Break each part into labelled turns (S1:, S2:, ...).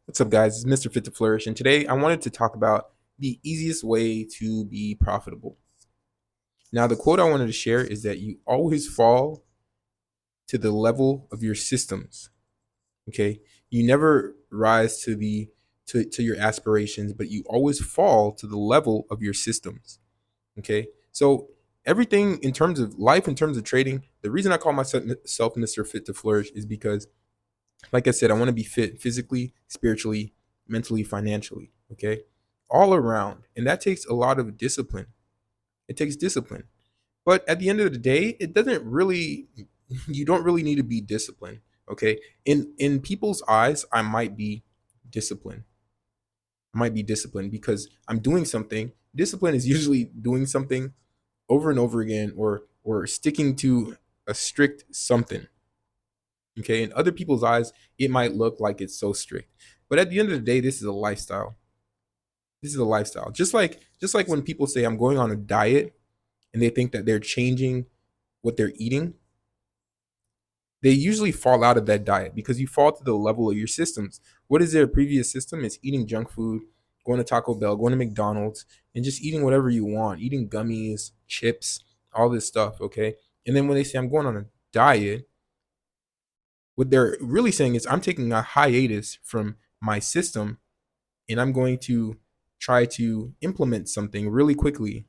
S1: What's up, guys? It's Mr. Fit to Flourish, and today I wanted to talk about the easiest way to be profitable. Now, the quote I wanted to share is that you always fall to the level of your systems. Okay, you never rise to to your aspirations, but you always fall to the level of your systems. Okay, so everything in terms of life, in terms of trading, the reason I call myself Mr. Fit to Flourish is because, like I said, I want to be fit physically, spiritually, mentally, financially. Okay. All around. And that takes a lot of discipline. It takes discipline. But at the end of the day, it doesn't really, you don't really need to be disciplined. Okay. In people's eyes, I might be disciplined. I might be disciplined because I'm doing something. Discipline is usually doing something over and over again, or sticking to a strict something. Okay, in other people's eyes, it might look like it's so strict, but at the end of the day, this is a lifestyle. This is a lifestyle. Just like when people say I'm going on a diet and they think that they're changing what they're eating, they usually fall out of that diet because you fall to the level of your systems. What is their previous system? It's eating junk food, going to Taco Bell, going to McDonald's, and just eating whatever you want, eating gummies, chips, all this stuff. Okay, and then when they say I'm going on a diet, what they're really saying is I'm taking a hiatus from my system and I'm going to try to implement something really quickly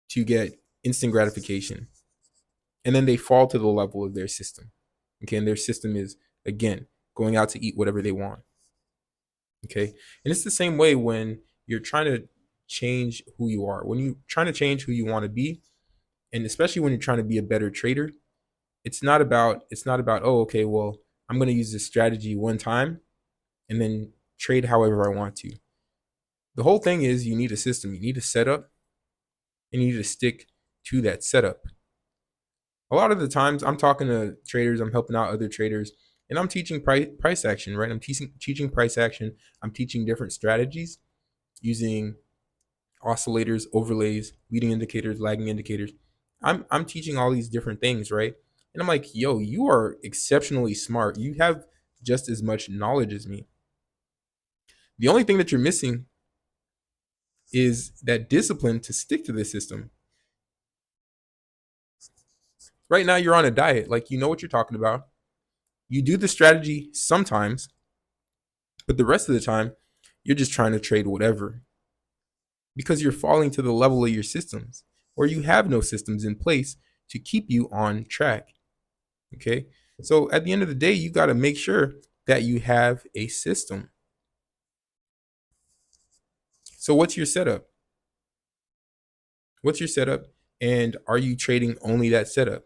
S1: to get instant gratification. And then they fall to the level of their system. Okay. And their system is, again, going out to eat whatever they want. Okay. And it's the same way when you're trying to change who you are, when you're trying to change who you want to be, and especially when you're trying to be a better trader. It's not about, oh, okay, well, I'm going to use this strategy one time and then trade however I want to. The whole thing is you need a system, you need a setup, and you need to stick to that setup. A lot of the times I'm talking to traders, I'm helping out other traders, and I'm teaching price action, right? I'm teaching price action. I'm teaching different strategies using oscillators, overlays, leading indicators, lagging indicators. I'm teaching all these different things, right? And I'm like, yo, you are exceptionally smart. You have just as much knowledge as me. The only thing that you're missing is that discipline to stick to this system. Right now, you're on a diet. Like, you know what you're talking about. You do the strategy sometimes, but the rest of the time, you're just trying to trade whatever because you're falling to the level of your systems or you have no systems in place to keep you on track. Okay. So at the end of the day, you got to make sure that you have a system. So, what's your setup? What's your setup? And are you trading only that setup?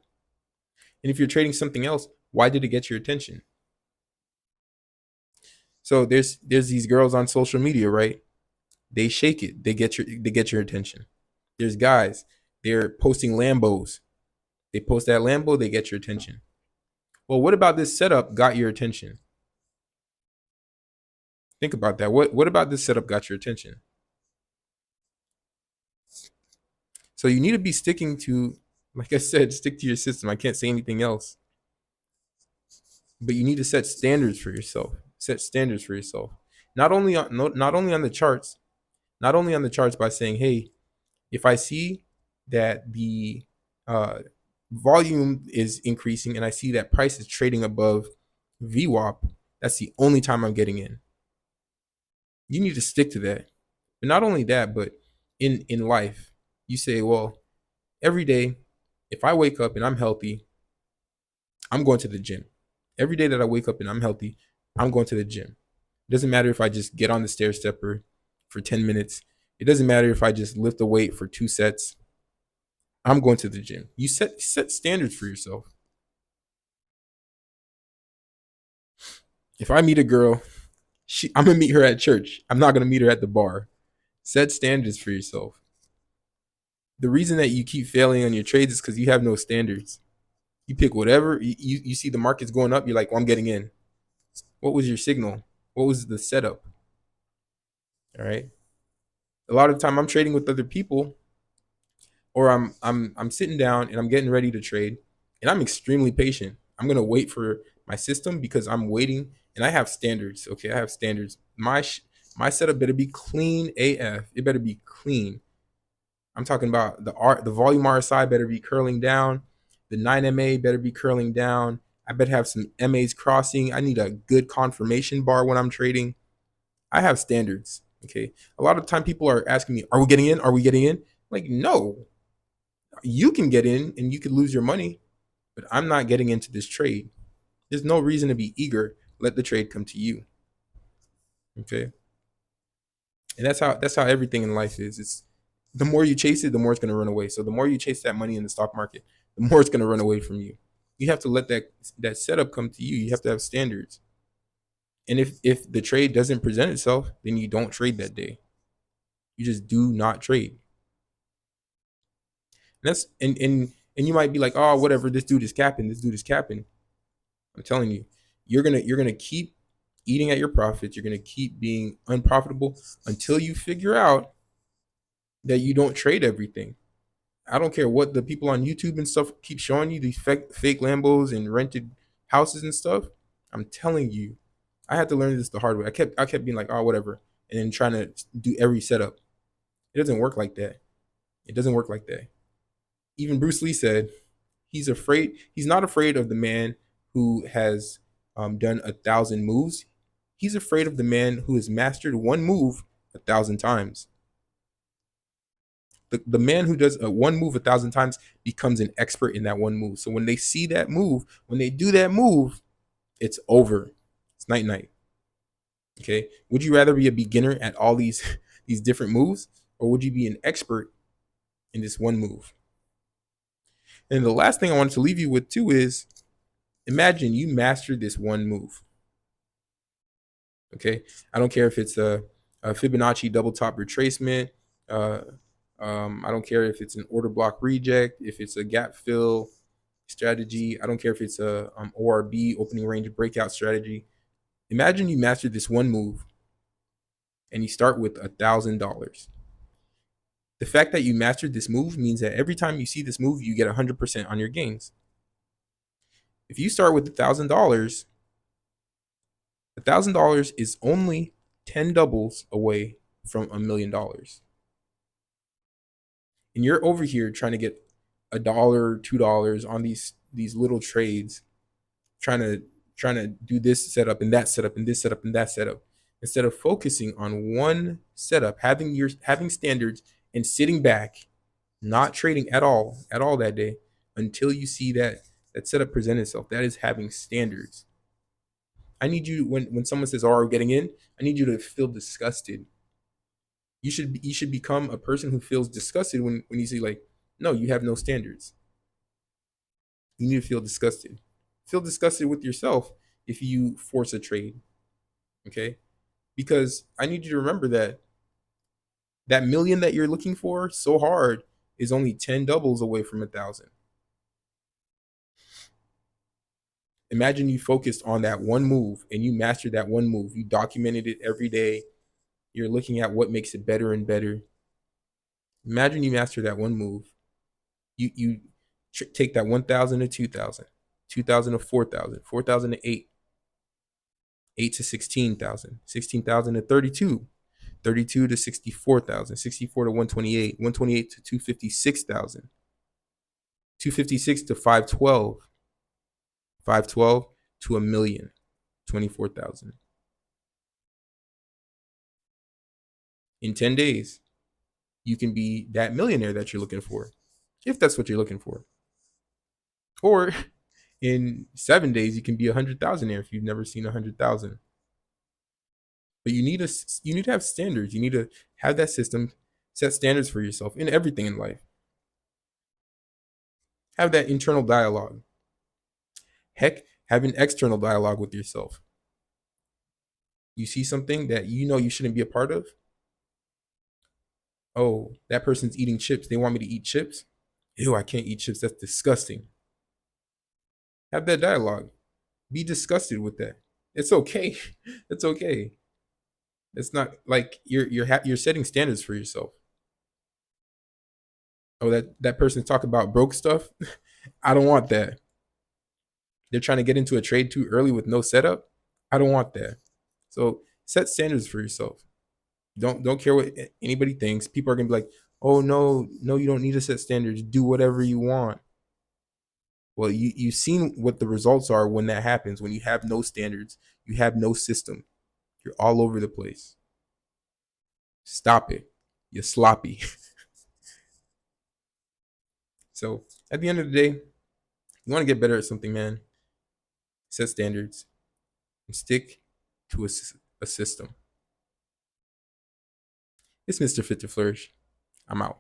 S1: And if you're trading something else, why did it get your attention? So there's these girls on social media, right? They shake it. They get your attention. There's guys. They're posting Lambos. They post that Lambo, they get your attention. Well, what about this setup got your attention? Think about that. What about this setup got your attention? So you need to be sticking to, like I said, stick to your system. I can't say anything else. But you need to set standards for yourself. Set standards for yourself. Not only on the charts, not only on the charts by saying, hey, if I see that the uh, volume is increasing and I see that price is trading above VWAP, that's the only time I'm getting in. You need to stick to that. But not only that, but in life, you say, well, every day, if I wake up and I'm healthy, I'm going to the gym. Every day that I wake up and I'm healthy, I'm going to the gym. It doesn't matter if I just get on the stair stepper for 10 minutes. It doesn't matter if I just lift a weight for 2 sets. I'm going to the gym. You set standards for yourself. If I meet a girl, I'm gonna meet her at church. I'm not gonna meet her at the bar. Set standards for yourself. The reason that you keep failing on your trades is because you have no standards. You pick whatever you see the market's going up. You're like, well, I'm getting in. What was your signal? What was the setup? All right. A lot of the time, I'm trading with other people, or I'm sitting down and I'm getting ready to trade, and I'm extremely patient. I'm gonna wait for my system because I'm waiting and I have standards. Okay, I have standards. My setup better be clean AF. It better be clean. I'm talking about the volume RSI better be curling down. The 9MA better be curling down. I better have some MAs crossing. I need a good confirmation bar when I'm trading. I have standards. Okay. A lot of time people are asking me, are we getting in? Are we getting in? Like, no. You can get in and you could lose your money, but I'm not getting into this trade. There's no reason to be eager. Let the trade come to you. Okay. And that's how everything in life is. It's the more you chase it, the more it's going to run away. So the more you chase that money in the stock market, the more it's going to run away from you. You have to let that setup come to you. You have to have standards. And if the trade doesn't present itself, then you don't trade that day. You just do not trade. And that's and you might be like, oh, whatever, this dude is capping. This dude is capping. I'm telling you, you're gonna keep eating at your profits. You're gonna keep being unprofitable until you figure out that you don't trade everything. I don't care what the people on YouTube and stuff keep showing you, these fake Lambos and rented houses and stuff. I'm telling you, I had to learn this the hard way. I kept being like, oh, whatever, and then trying to do every setup. It doesn't work like that. It doesn't work like that. Even Bruce Lee said he's afraid. He's not afraid of the man who has done 1,000 moves. He's afraid of the man who has mastered one move 1,000 times. The man who does one move 1,000 times becomes an expert in that one move. So when they see that move, when they do that move, it's over. It's night night. Okay. Would you rather be a beginner at all these these different moves, or would you be an expert in this one move? And the last thing I wanted to leave you with too is imagine you mastered this one move. Okay. I don't care if it's a Fibonacci double top retracement. Uh, I don't care if it's an order block reject, if it's a gap fill strategy. I don't care if it's a ORB, opening range breakout strategy. Imagine you mastered this one move and you start with $1,000. The fact that you mastered this move means that every time you see this move, you get 100% on your gains. If you start with $1,000, $1,000 is only 10 doubles away from $1 million. And you're over here trying to get $1, $2 on these little trades, trying to do this setup and that setup and this setup and that setup, instead of focusing on one setup, having standards and sitting back, not trading at all that day until you see that setup present itself. That is having standards. I need you, when someone says, "Oh, are we getting in?" I need you to feel disgusted. You should become a person who feels disgusted when you say like, "No, you have no standards." You need to feel disgusted. Feel disgusted with yourself if you force a trade. Okay? Because I need you to remember that that million that you're looking for so hard is only 10 doubles away from 1,000. Imagine you focused on that one move and you mastered that one move. You documented it every day. You're looking at what makes it better and better. Imagine you master that one move. You take that 1,000 to 2,000, 2,000 to 4,000, 4,000 to 8, 8 to 16,000, 16,000 to 32, 32 to 64,000, 64 to 128, 128 to 256,000, 256 to 512, 512 to a million, 24,000. In 10 days, you can be that millionaire that you're looking for, if that's what you're looking for. Or in 7 days, you can be 100,000 if you've never seen 100,000. But you need to have standards. You need to have that system, set standards for yourself in everything in life. Have that internal dialogue. Heck, have an external dialogue with yourself. You see something that you know you shouldn't be a part of. Oh, that person's eating chips. They want me to eat chips. Ew, I can't eat chips. That's disgusting. Have that dialogue. Be disgusted with that. It's okay. It's okay. It's not like you're setting standards for yourself. Oh, that person talk about broke stuff. I don't want that. They're trying to get into a trade too early with no setup. I don't want that. So set standards for yourself. Don't care what anybody thinks. People are gonna be like, oh no, you don't need to set standards. Do whatever you want. Well, you've seen what the results are when that happens. When you have no standards, you have no system. You're all over the place. Stop it. You're sloppy. So at the end of the day, you want to get better at something, man. Set standards and stick to a system. It's Mr. Fit to Flourish. I'm out.